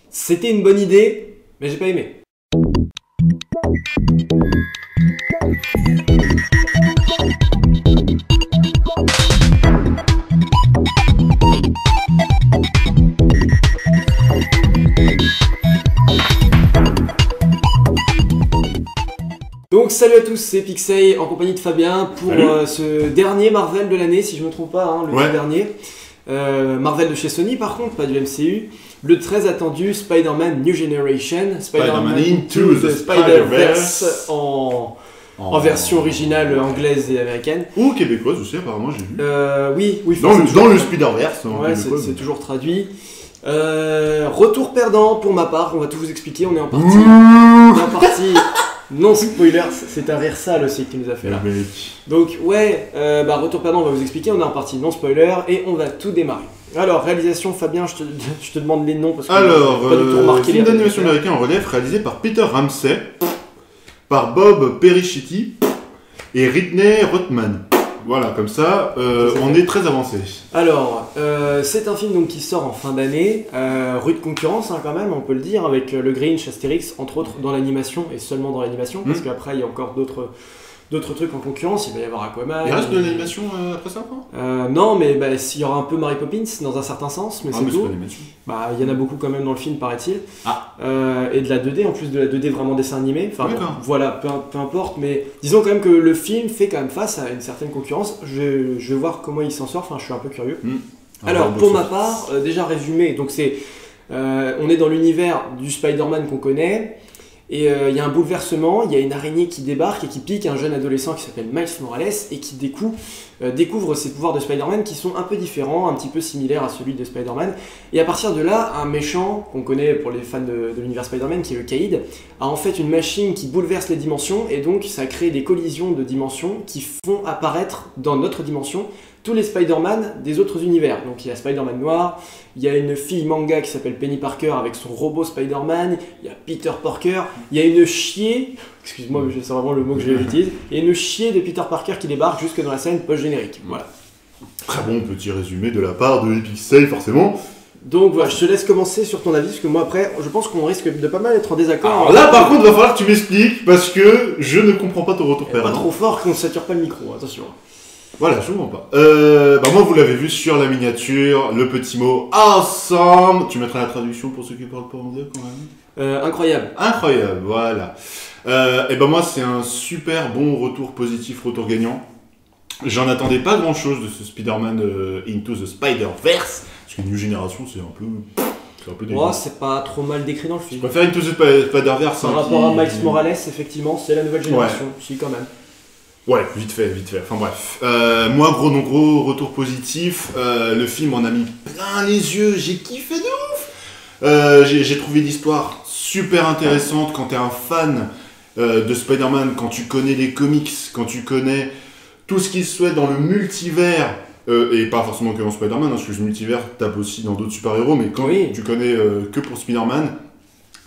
C'était une bonne idée, mais j'ai pas aimé. Donc salut à tous, c'est Pixel en compagnie de Fabien pour ce dernier Marvel de l'année, si je me trompe pas, hein, le tout dernier. Marvel de chez Sony par contre, pas du MCU. Le très attendu Spider-Man New Generation, Spider-Man Into the Spider-Verse en version originale anglaise et américaine. Ou québécoise aussi apparemment j'ai vu. Oui. Dans le Spider-Verse. Ouais, c'est toujours traduit. Retour perdant pour ma part, on va tout vous expliquer, on est en partie... Non spoiler, c'est un rire sale aussi qui nous a fait là. Donc retour perdant, on va vous expliquer, on est en partie non spoiler et on va tout démarrer. Alors, réalisation, Fabien, je te demande les noms parce que alors, pas du tout remarqué film d'animation américain en relief réalisé par Peter Ramsey, par Bob Persichetti et Ridley Rothman. Voilà, comme ça, on est très avancé. Alors, c'est un film donc, qui sort en fin d'année, rude concurrence hein, quand même, on peut le dire, avec le Grinch, Astérix, entre autres dans l'animation, et seulement dans l'animation, parce qu'après il y a encore d'autres trucs en concurrence, il va y avoir Aquaman... Il reste de l'animation après ça non, mais s'il y aura un peu Mary Poppins dans un certain sens, mais c'est tout. Il y en a beaucoup quand même dans le film, paraît-il. Et de la 2D, en plus de la 2D vraiment dessin animé. Enfin, voilà, peu importe, mais disons quand même que le film fait quand même face à une certaine concurrence. Je vais voir comment il s'en sort, enfin je suis un peu curieux. Alors, pour ma part, déjà résumé, donc on est dans l'univers du Spider-Man qu'on connaît. Et il y a un bouleversement, il y a une araignée qui débarque et qui pique un jeune adolescent qui s'appelle Miles Morales et qui découvre ses pouvoirs de Spider-Man qui sont un peu différents, un petit peu similaires à celui de Spider-Man. Et à partir de là, un méchant qu'on connaît pour les fans de l'univers Spider-Man, qui est le Caïd, a en fait une machine qui bouleverse les dimensions et donc ça crée des collisions de dimensions qui font apparaître dans notre dimension tous les Spider-Man des autres univers. Donc il y a Spider-Man noir, il y a une fille manga qui s'appelle Penny Parker avec son robot Spider-Man, il y a Peter Parker, il y a une chier, excuse-moi mais c'est vraiment le mot que j'utilise, il y a une chier de Peter Parker qui débarque jusque dans la scène post-générique. Voilà. Très bon petit résumé de la part de Pixel forcément. Donc voilà, je te laisse commencer sur ton avis, parce que moi après, je pense qu'on risque de pas mal être en désaccord. Alors là par contre, il va falloir que tu m'expliques, parce que je ne comprends pas ton retour perdant. Pas trop fort qu'on ne sature pas le micro, attention. Voilà, je ne comprends pas. Moi, vous l'avez vu sur la miniature, le petit mot ensemble. Tu mettras la traduction pour ceux qui parlent pas anglais quand même. Incroyable. Incroyable, voilà. Moi, c'est un super bon retour positif, retour gagnant. J'en attendais pas grand chose de ce Spider-Man Into the Spider-Verse. Parce que New Generation, c'est un peu dégueu. C'est pas trop mal décrit dans le film. Je préfère Into the Spider-Verse. Par rapport à Miles Morales, effectivement, c'est la nouvelle génération. Si, quand même. Ouais, vite fait. Enfin bref. Moi, gros retour positif. Le film en a mis plein les yeux. J'ai kiffé de ouf. J'ai trouvé l'histoire super intéressante. Quand t'es un fan de Spider-Man, quand tu connais les comics, quand tu connais tout ce qui se fait dans le multivers, et pas forcément que dans Spider-Man, parce que le multivers tape aussi dans d'autres super-héros, mais quand tu connais que pour Spider-Man,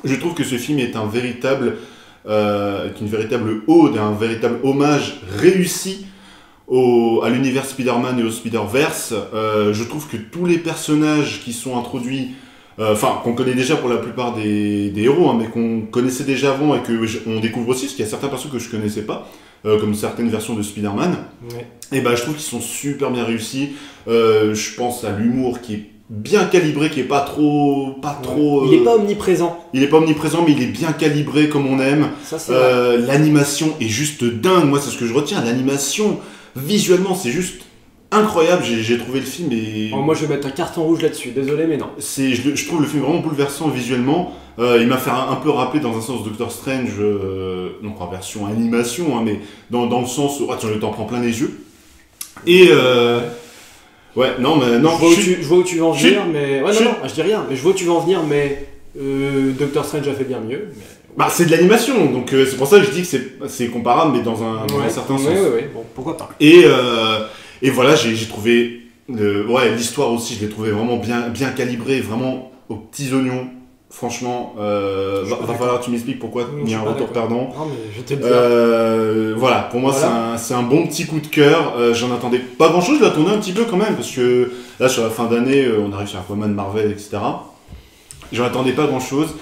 je trouve que ce film est une véritable ode, un véritable hommage réussi à l'univers Spider-Man et au Spider-Verse. Je trouve que tous les personnages qui sont introduits, qu'on connaît déjà pour la plupart des héros, mais qu'on connaissait déjà avant et qu'on découvre aussi, parce qu'il y a certains personnages que je connaissais pas, comme certaines versions de Spider-Man, et je trouve qu'ils sont super bien réussis. Je pense à l'humour qui est bien calibré, qui est pas trop. Il est pas omniprésent. Il est pas omniprésent, mais il est bien calibré comme on aime. L'animation est juste dingue. Moi, c'est ce que je retiens. L'animation, visuellement, c'est juste incroyable. J'ai trouvé le film et. Moi, je vais mettre un carton rouge là-dessus. Désolé, mais non. Je trouve le film vraiment bouleversant visuellement. Il m'a fait un peu rappeler dans un sens Doctor Strange, donc en version animation, mais dans le sens où tu t'en prends plein les yeux. Et. Ouais, non, mais non. Je vois où tu veux en venir, mais. Ouais, non, je dis rien, mais je vois où tu veux en venir, mais. Doctor Strange a fait bien mieux. Mais... c'est de l'animation, donc c'est pour ça que je dis que c'est comparable, mais dans un certain sens. Ouais, bon, pourquoi pas. Et voilà, j'ai trouvé. L'histoire aussi, je l'ai trouvé vraiment bien calibrée, vraiment aux petits oignons. Franchement, va falloir que tu m'expliques pourquoi il y a un retour perdant. Non, mais je te le dis. Voilà, pour moi c'est un bon petit coup de cœur. J'en attendais pas grand chose, je l'attendais un petit peu quand même, parce que là sur la fin d'année, on arrive sur Aquaman, Marvel, etc. J'en attendais pas grand-chose.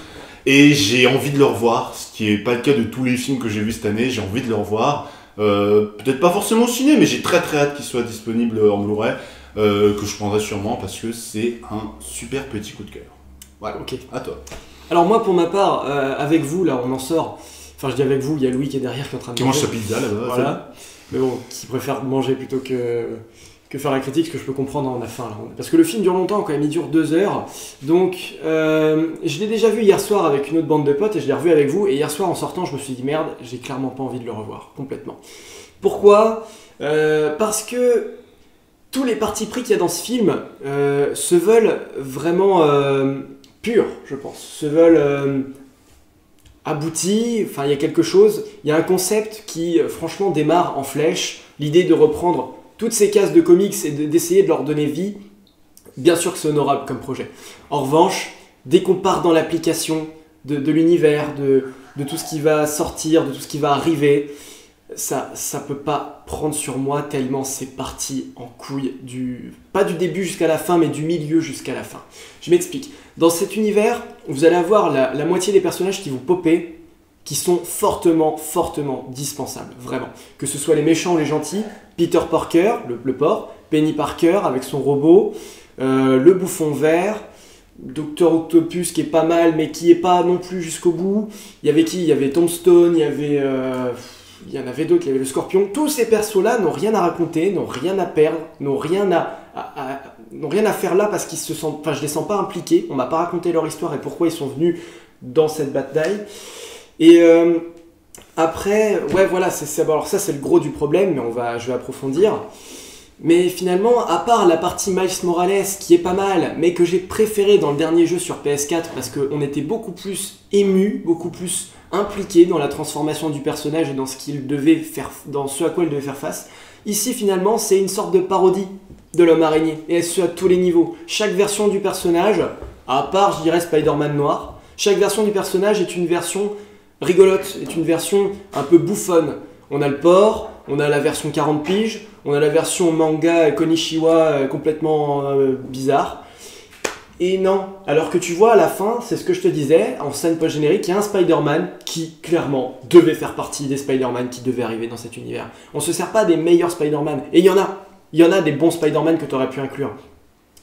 Et j'ai envie de le revoir, ce qui n'est pas le cas de tous les films que j'ai vus cette année. J'ai envie de le revoir. Peut-être pas forcément au ciné, mais j'ai très hâte qu'il soit disponible en Blu-ray, que je prendrai sûrement parce que c'est un super petit coup de cœur. Voilà, ok, à toi. Alors moi pour ma part, avec vous, là on en sort. Enfin je dis avec vous, il y a Louis qui est derrière qui est en train de manger. Qui mange sa pizza là-bas. Voilà. Mais bon, qui préfère manger plutôt que faire la critique, ce que je peux comprendre, on a faim là. Parce que le film dure longtemps quand même, il dure 2 heures. Donc je l'ai déjà vu hier soir avec une autre bande de potes et je l'ai revu avec vous. Et hier soir en sortant, je me suis dit merde, j'ai clairement pas envie de le revoir, complètement. Pourquoi parce que tous les partis pris qu'il y a dans ce film se veulent vraiment purs, je pense. Se veulent aboutis, enfin il y a quelque chose, il y a un concept qui franchement démarre en flèche. L'idée de reprendre toutes ces cases de comics et d'essayer de leur donner vie, bien sûr que c'est honorable comme projet. En revanche, dès qu'on part dans l'application de l'univers, de tout ce qui va sortir, de tout ce qui va arriver, ça peut pas prendre sur moi tellement c'est parti en couille, pas du début jusqu'à la fin, mais du milieu jusqu'à la fin. Je m'explique. Dans cet univers, vous allez avoir la moitié des personnages qui vont popper, qui sont fortement dispensables, vraiment. Que ce soit les méchants ou les gentils, Peter Parker, le porc, Penny Parker avec son robot, le bouffon vert, Dr Octopus qui est pas mal mais qui est pas non plus jusqu'au bout. Il y avait qui ? Il y avait Tombstone, il y en avait d'autres, il y avait le Scorpion. Tous ces persos-là n'ont rien à raconter, n'ont rien à perdre, n'ont rien à faire là parce qu'ils se sentent... Enfin, je les sens pas impliqués, on m'a pas raconté leur histoire et pourquoi ils sont venus dans cette bataille. Et après, ouais voilà, alors ça c'est le gros du problème, mais je vais approfondir. Mais finalement, à part la partie Miles Morales qui est pas mal, mais que j'ai préféré dans le dernier jeu sur PS4 parce qu'on était beaucoup plus ému, beaucoup plus impliqué dans la transformation du personnage et dans dans ce à quoi il devait faire face. Ici finalement, c'est une sorte de parodie de l'homme araignée, et ce à tous les niveaux. Chaque version du personnage, à part je dirais Spider-Man noir, chaque version du personnage est une version rigolote, est une version un peu bouffonne. On a le porc, on a la version 40 piges, on a la version manga Konishiwa complètement bizarre. Et non, alors que tu vois à la fin, c'est ce que je te disais, en scène post-générique, il y a un Spider-Man qui clairement devait faire partie des Spider-Man qui devaient arriver dans cet univers. On se sert pas des meilleurs Spider-Man, et il y en a des bons Spider-Man que tu aurais pu inclure.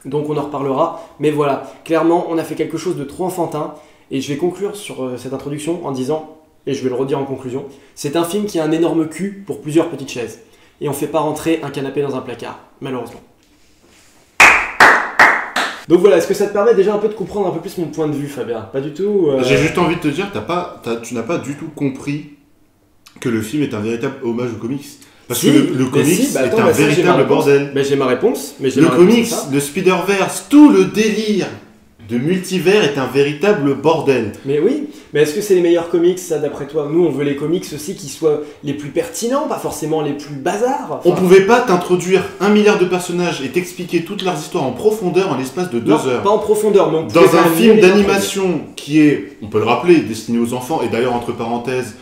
Donc on en reparlera, mais voilà, clairement on a fait quelque chose de trop enfantin. Et je vais conclure sur cette introduction en disant, et je vais le redire en conclusion, c'est un film qui a un énorme cul pour plusieurs petites chaises. Et on fait pas rentrer un canapé dans un placard, malheureusement. Donc voilà, est-ce que ça te permet déjà un peu de comprendre un peu plus mon point de vue, Fabien ? Pas du tout. J'ai juste envie de te dire, tu n'as pas du tout compris que le film est un véritable hommage aux comics. Parce que le comics est un véritable bordel. Mais j'ai ma réponse. Le comics, le Spider-Verse, tout le délire de multivers est un véritable bordel. Mais oui, mais est-ce que c'est les meilleurs comics, ça, d'après toi ? Nous, on veut les comics aussi qui soient les plus pertinents, pas forcément les plus bazars. Enfin... On pouvait pas t'introduire 1 milliard de personnages et t'expliquer toutes leurs histoires en profondeur en l'espace de 2 heures. Pas en profondeur, mais dans un film d'animation qui est, on peut le rappeler, destiné aux enfants, et d'ailleurs, entre parenthèses,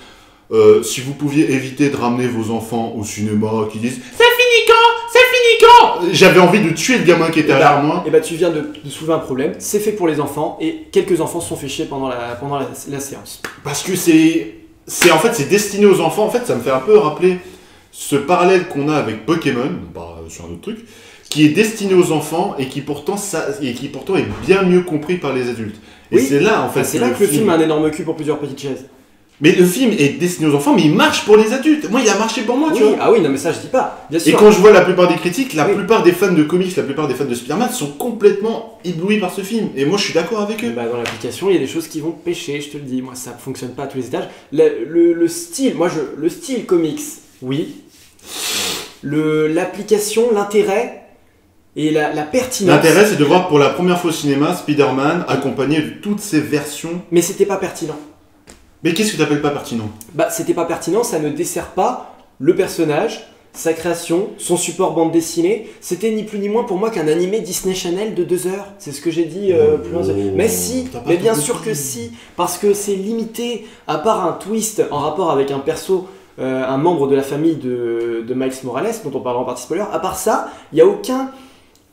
si vous pouviez éviter de ramener vos enfants au cinéma qui disent « Ça finit quand ? Ça finit quand ?» J'avais envie de tuer le gamin qui était derrière moi. Et bah tu viens de soulever un problème, c'est fait pour les enfants et quelques enfants se sont fait chier pendant la séance. Parce que c'est destiné aux enfants, en fait ça me fait un peu rappeler ce parallèle qu'on a avec Pokémon, sur un autre truc, qui est destiné aux enfants et qui pourtant est bien mieux compris par les adultes. Et oui, c'est là en fait. C'est là que le film a un énorme cul pour plusieurs petites chaises. Mais le film est destiné aux enfants, mais il marche pour les adultes. Moi, il a marché pour moi, tu vois. Ah oui, non, mais ça, je dis pas. Bien sûr. Et quand je vois la plupart des critiques, la plupart des fans de comics, la plupart des fans de Spider-Man sont complètement éblouis par ce film. Et moi, je suis d'accord avec eux. Bah, dans l'application, il y a des choses qui vont pêcher, je te le dis. Moi, ça fonctionne pas à tous les étages. Le style, le style comics, oui. L'application, l'intérêt et la pertinence. L'intérêt, c'est de voir pour la première fois au cinéma Spider-Man accompagné de toutes ses versions. Mais c'était pas pertinent. Mais qu'est-ce que t'appelles pas pertinent ? Bah, c'était pas pertinent, ça ne dessert pas le personnage, sa création, son support bande dessinée. C'était ni plus ni moins pour moi qu'un animé Disney Channel de 2 heures. C'est ce que j'ai dit plus loin. Mais si, mais bien sûr que si, parce que c'est limité, à part un twist en rapport avec un perso, un membre de la famille de Miles Morales, dont on parlera en partie spoiler. À part ça, il n'y a aucun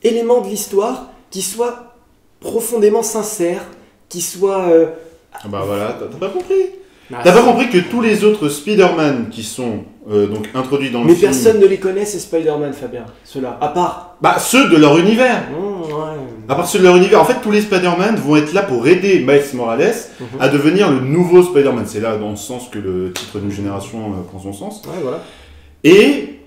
élément de l'histoire qui soit profondément sincère, qui soit... Bah voilà, t'as pas compris. T'as pas compris que tous les autres Spider-Man qui sont donc introduits dans le film... Mais personne ne les connaît, ces Spider-Man, Fabien, ceux-là, à part... Bah, ceux de leur univers. Ouais. À part ceux de leur univers. En fait, tous les Spider-Man vont être là pour aider Miles Morales à devenir le nouveau Spider-Man. C'est là, dans le sens que le titre d'une génération prend son sens. Ouais, voilà. Et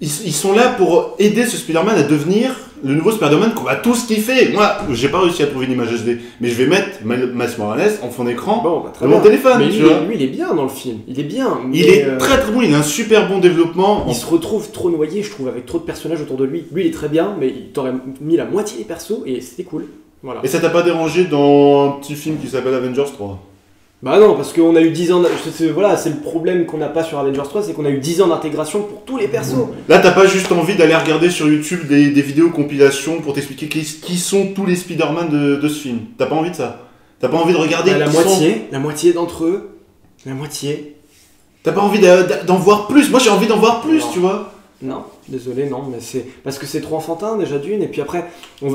ils sont là pour aider ce Spider-Man à devenir le nouveau Spider-Man qu'on va tous kiffer. Moi, j'ai pas réussi à trouver une image HD, mais je vais mettre Miles Morales en fond d'écran de mon téléphone. Mais lui, il est bien dans le film. Il est bien. Il est très très bon. Il a un super bon développement. Il se retrouve trop noyé, je trouve, avec trop de personnages autour de lui. Lui, il est très bien, mais il t'aurait mis la moitié des persos et c'était cool. Voilà. Et ça t'a pas dérangé dans un petit film qui s'appelle Avengers 3 ? Bah non, parce qu'on a eu 10 ans... Voilà, c'est le problème qu'on n'a pas sur Avengers 3, c'est qu'on a eu 10 ans d'intégration pour tous les persos. Là, t'as pas juste envie d'aller regarder sur YouTube des vidéos compilations pour t'expliquer qui sont tous les Spider-Man de ce film. T'as pas envie de ça. T'as pas envie de regarder la moitié d'entre eux. La moitié. T'as pas envie d'en voir plus. Moi, j'ai envie d'en voir plus, tu vois. Non, désolé, non, mais c'est parce que c'est trop enfantin déjà d'une, et puis après, Il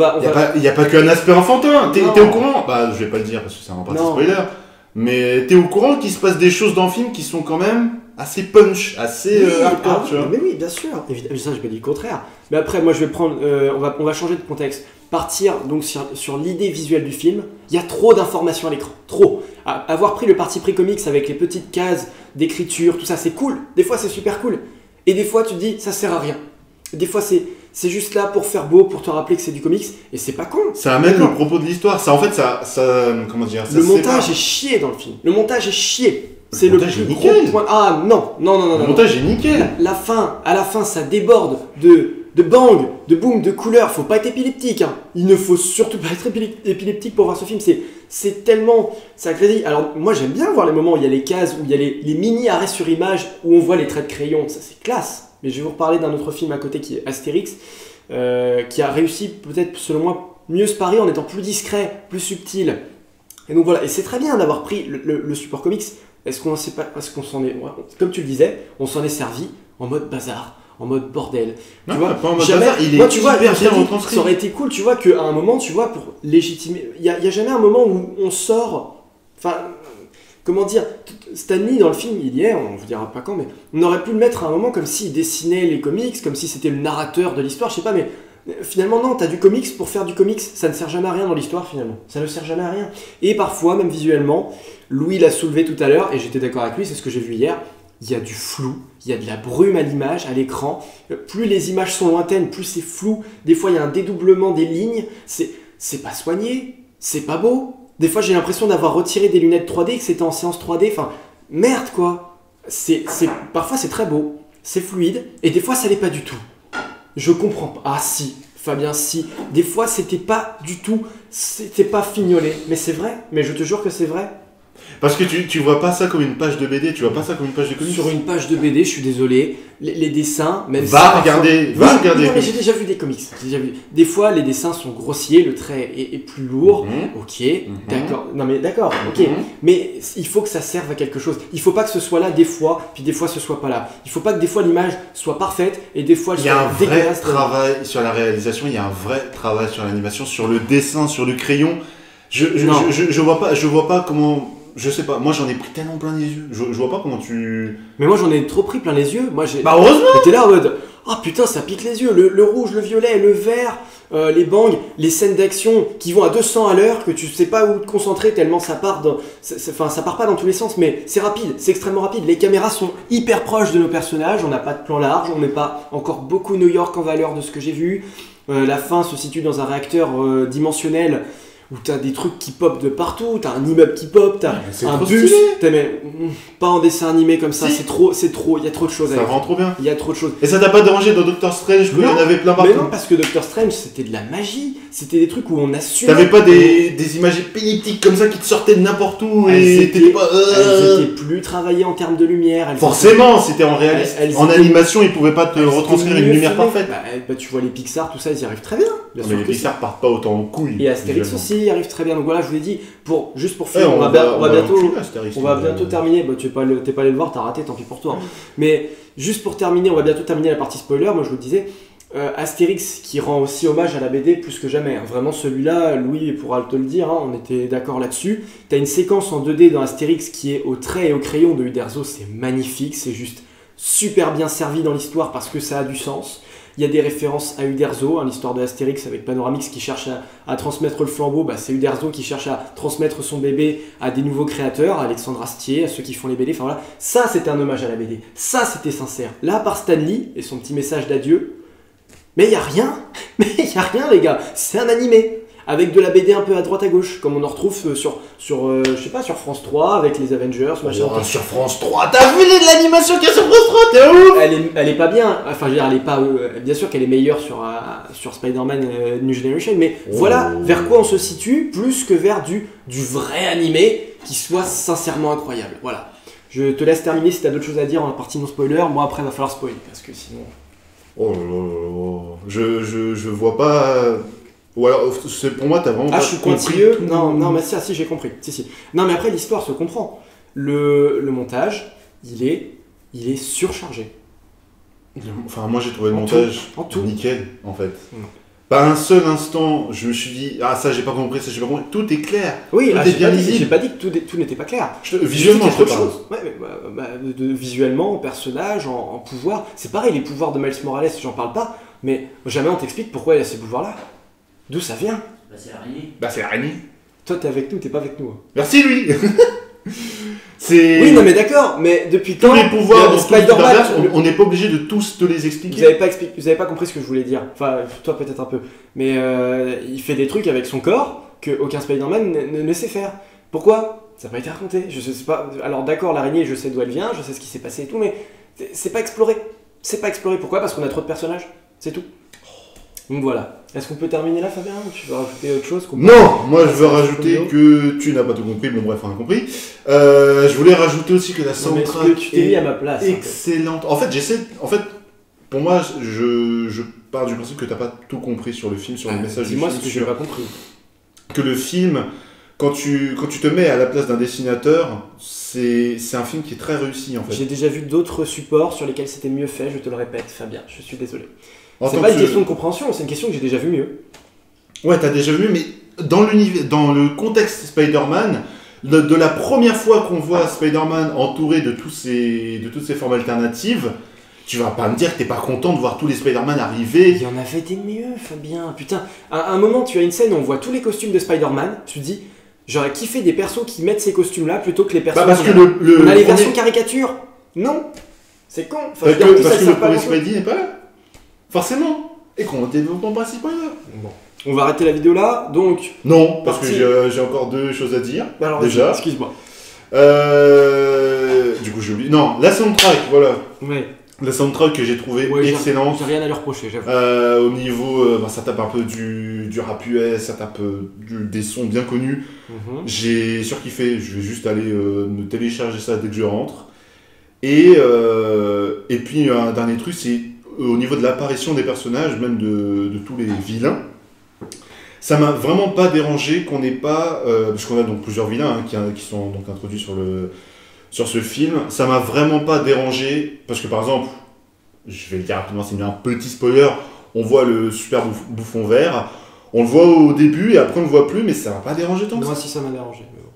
y a pas qu'un aspect enfantin. T'es au courant ? Bah, je vais pas le dire parce que c'est un parti spoiler. Mais t'es au courant qu'il se passe des choses dans le film qui sont quand même assez punch, assez hardcore, tu vois. Mais oui, bien sûr. Évidemment, ça, je me dis le contraire. Mais après, moi, je vais prendre... on va changer de contexte. Partir donc sur l'idée visuelle du film. Il y a trop d'informations à l'écran. Trop. Avoir pris le parti pris comics avec les petites cases d'écriture, tout ça, c'est cool. Des fois, c'est super cool. Et des fois, tu te dis, ça sert à rien. Des fois, c'est juste là pour faire beau, pour te rappeler que c'est du comics, et c'est pas con. Ça amène le propos de l'histoire. Ça, en fait, ça comment dire, ça le montage est chié dans le film. Le montage est chié. C'est le plus gros point. Ah non. Le montage est nickel. À la fin, ça déborde de bang, de boom, de couleurs. Faut pas être épileptique. Hein. Il ne faut surtout pas être épileptique pour voir ce film. C'est tellement... Ça crédit. Alors, moi, j'aime bien voir les moments où il y a les cases, où il y a les mini arrêts sur image, où on voit les traits de crayon. Ça, c'est classe. Mais je vais vous reparler d'un autre film à côté qui est Astérix, qui a réussi peut-être, selon moi, mieux se parier en étant plus discret, plus subtil. Et donc voilà, et c'est très bien d'avoir pris le support comics. Est-ce qu'on s'en est... Comme tu le disais, on s'en est servi en mode bazar, en mode bordel. Non, tu vois, pas en mode bazar, il est hyper bien retranscrit. Ça aurait été cool, tu vois, qu'à un moment, tu vois, pour légitimer... Il n'y a jamais un moment où on sort... Enfin... Comment dire, Stan Lee dans le film, il y est, on vous dira pas quand, mais on aurait pu le mettre à un moment comme s'il dessinait les comics, comme si c'était le narrateur de l'histoire, je sais pas, mais finalement non, t'as du comics pour faire du comics, ça ne sert jamais à rien dans l'histoire finalement, ça ne sert jamais à rien. Et parfois, même visuellement, Louis l'a soulevé tout à l'heure, et j'étais d'accord avec lui, c'est ce que j'ai vu hier, il y a du flou, il y a de la brume à l'image, à l'écran, plus les images sont lointaines, plus c'est flou, des fois il y a un dédoublement des lignes, c'est pas soigné, c'est pas beau. Des fois, j'ai l'impression d'avoir retiré des lunettes 3D et que c'était en séance 3D. Enfin, merde, quoi. Parfois, c'est très beau, c'est fluide, et des fois, ça l'est pas du tout. Je comprends pas. Ah, si, Fabien, si. Des fois, c'était pas du tout, c'était pas fignolé. Mais c'est vrai, mais je te jure que c'est vrai. Parce que tu vois pas ça comme une page de BD, tu vois pas ça comme une page de comics. Sur une page de BD, je suis désolé, les dessins, même regarder. Non, mais j'ai déjà vu des comics. Des fois, les dessins sont grossiers, le trait est plus lourd. Ok, d'accord. Non mais d'accord, ok. Mais il faut que ça serve à quelque chose. Il faut pas que ce soit là des fois, puis des fois ce soit pas là. Il faut pas que des fois l'image soit parfaite et des fois elle soit dégueulasse. Il y a un vrai travail sur la réalisation, il y a un vrai travail sur l'animation, sur le dessin, sur le crayon. Je vois pas comment... Je sais pas, moi j'en ai pris tellement plein les yeux. Je vois pas comment tu... Mais moi j'en ai trop pris plein les yeux. Bah heureusement. T'es là en mode... Ah oh, putain, ça pique les yeux. Le rouge, le violet, le vert, les bangs, les scènes d'action qui vont à 200 à l'heure, que tu sais pas où te concentrer tellement ça part ça part pas dans tous les sens, mais c'est rapide, c'est extrêmement rapide. Les caméras sont hyper proches de nos personnages, on n'a pas de plan large, on met pas encore beaucoup New York en valeur de ce que j'ai vu. La fin se situe dans un réacteur dimensionnel où t'as des trucs qui popent de partout, t'as un immeuble qui pop, t'as un bus, pas en dessin animé comme ça, si. c'est trop, il y a trop de choses. Ça rend trop bien. Il y a trop de choses. Et ça t'a pas dérangé dans Doctor Strange qu'il y en avait plein partout? Mais non, parce que Doctor Strange c'était de la magie, c'était des trucs où on assumait. T'avais pas des images épileptiques comme ça qui te sortaient de n'importe où elles étaient plus travaillées en termes de lumière. Forcément, c'était en réaliste. En animation, ils pouvaient pas te retranscrire une lumière parfaite. Bah, tu vois les Pixar, tout ça, ils y arrivent très bien. Mais les Pixar partent pas autant en couilles. Et Astérix aussi, il arrive très bien. Donc voilà, je vous l'ai dit, juste pour finir, on va bientôt terminer. Bah, t'es pas allé le voir, t'as raté, tant pis pour toi. Mais juste pour terminer, on va bientôt terminer la partie spoiler. Moi, je vous le disais, Astérix qui rend aussi hommage à la BD plus que jamais. Hein. Vraiment celui-là, Louis pourra te le dire, hein, on était d'accord là-dessus. T'as une séquence en 2D dans Astérix qui est au trait et au crayon de Uderzo, c'est magnifique, c'est juste super bien servi dans l'histoire parce que ça a du sens. Il y a des références à Uderzo, hein, l'histoire de Astérix avec Panoramix qui cherche à transmettre le flambeau, bah, c'est Uderzo qui cherche à transmettre son bébé à des nouveaux créateurs, à Alexandre Astier, à ceux qui font les BD, enfin voilà. Ça c'était un hommage à la BD, ça c'était sincère. Là, à part Stan Lee et son petit message d'adieu, mais il y a rien, les gars, c'est un animé, avec de la BD un peu à droite à gauche, comme on en retrouve sur je sais pas, sur France 3, avec les Avengers, machin. Oh, sur France 3, t'as vu de l'animation qu'il y a sur France 3, t'es ouf. Elle est pas bien, enfin je veux dire, elle est pas, bien sûr qu'elle est meilleure sur Spider-Man New Generation, mais voilà vers quoi on se situe, plus que vers du vrai animé, qui soit sincèrement incroyable, voilà. Je te laisse terminer si t'as d'autres choses à dire en partie non spoiler, moi après il va falloir spoiler, parce que sinon... Oh là là, je vois pas... Ou alors, pour moi, t'as vraiment pas compris. Non, mais si, j'ai compris. Si. Non, mais après, l'histoire se comprend. Le montage, il est surchargé. Enfin, moi, j'ai trouvé le montage nickel, en fait. Pas un seul instant, je me suis dit, ah, ça, j'ai pas compris, ça, j'ai pas compris. Tout est clair. Oui, tout est bien lisible. J'ai pas dit que tout n'était pas clair. Visuellement, je parle. Ouais, visuellement, en personnage, en pouvoir. C'est pareil, les pouvoirs de Miles Morales, j'en parle pas. Mais jamais on t'explique pourquoi il y a ces pouvoirs-là. D'où ça vient? Bah c'est l'araignée. Bah c'est l'araignée. Toi t'es avec nous, t'es pas avec nous. Hein. Merci lui. Oui non mais d'accord, mais depuis quand les pouvoirs de Spider-Man, on n'est pas obligé de tous te les expliquer. Vous avez pas compris ce que je voulais dire. Enfin toi peut-être un peu. Mais il fait des trucs avec son corps que aucun Spider-Man ne sait faire. Pourquoi? Ça n'a pas été raconté. Je sais pas. Alors d'accord, l'araignée, je sais d'où elle vient, je sais ce qui s'est passé et tout, mais c'est pas exploré. C'est pas exploré. Pourquoi? Parce qu'on a trop de personnages. C'est tout. Donc voilà. Est-ce qu'on peut terminer là, Fabien, ou tu veux rajouter autre chose Non, moi je veux rajouter que tu n'as pas tout compris, mais bref, on a compris. Je voulais rajouter aussi que la soundtrack tu t'es mis à ma place, excellente. En fait, pour moi, je pars du principe que tu n'as pas tout compris sur le film, sur le message du film. Dis-moi ce que j'ai pas compris. Que le film, quand tu te mets à la place d'un dessinateur, c'est un film qui est très réussi en fait. J'ai déjà vu d'autres supports sur lesquels c'était mieux fait, je te le répète, Fabien, je suis désolé. C'est pas une question de compréhension, c'est une question que j'ai déjà vu mieux. Ouais, t'as déjà vu mieux, mais dans le contexte Spider-Man, de la première fois qu'on voit Spider-Man entouré de toutes ces formes alternatives, tu vas pas me dire que t'es pas content de voir tous les Spider-Man arriver. Il y en avait des mieux, Fabien. Putain, à un moment, tu as une scène où on voit tous les costumes de Spider-Man, tu te dis, j'aurais kiffé des persos qui mettent ces costumes-là plutôt que les persos parce que on a les versions caricatures. Non, c'est con. Enfin, parce que le premier Spidey n'est pas là. Forcément. Et qu'on développement principal là. Bon. On va arrêter la vidéo là, donc... Non, parce que j'ai encore deux choses à dire. Alors, déjà. Excuse-moi. Du coup, j'ai oublié. Non, la soundtrack, voilà. Ouais. La soundtrack que j'ai trouvé excellente. J'ai rien à lui reprocher, j'avoue. Au niveau... ça tape un peu du rap US, ça tape des sons bien connus. J'ai surkiffé, je vais juste aller me télécharger ça dès que je rentre. Et puis, un dernier truc, c'est... au niveau de l'apparition des personnages, même de tous les vilains, ça m'a vraiment pas dérangé qu'on n'ait pas, parce qu'on a donc plusieurs vilains qui sont donc introduits sur ce film, ça m'a vraiment pas dérangé, parce que par exemple, je vais le dire rapidement, c'est un petit spoiler, on voit le super bouffon vert, on le voit au début et après on le voit plus, mais ça m'a pas dérangé tant que ça. Moi si ça m'a dérangé. Mais bon.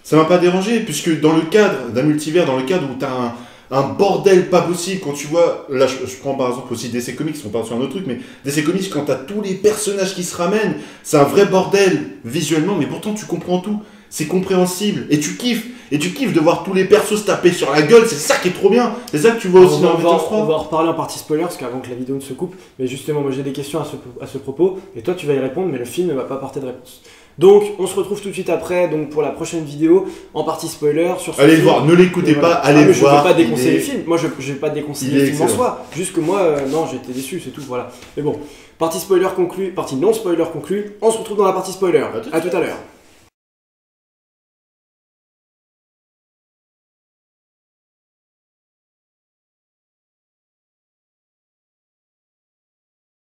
Ça m'a pas dérangé, puisque dans le cadre d'un multivers, dans le cadre où t'as un bordel pas possible, quand tu vois, là je prends par exemple aussi DC Comics, on parle sur un autre truc, mais DC Comics, quand t'as tous les personnages qui se ramènent, c'est un vrai bordel visuellement, mais pourtant tu comprends tout, c'est compréhensible, et tu kiffes de voir tous les persos se taper sur la gueule, c'est ça qui est trop bien, c'est ça que tu vois aussi dans Avengers 3. On va en reparler en partie spoiler, parce qu'avant que la vidéo ne se coupe, mais justement moi j'ai des questions à ce propos, et toi tu vas y répondre, mais le film ne va pas apporter de réponse. Donc, on se retrouve tout de suite après donc pour la prochaine vidéo, en partie spoiler. Sur ce allez le voir, ne l'écoutez pas, allez le voir. Je ne vais pas déconseiller le film, moi je ne vais pas déconseiller le film en soi, juste que moi, non, j'ai été déçu, c'est tout, voilà. Mais bon, partie spoiler conclue, partie non spoiler conclue, on se retrouve dans la partie spoiler. À tout à l'heure.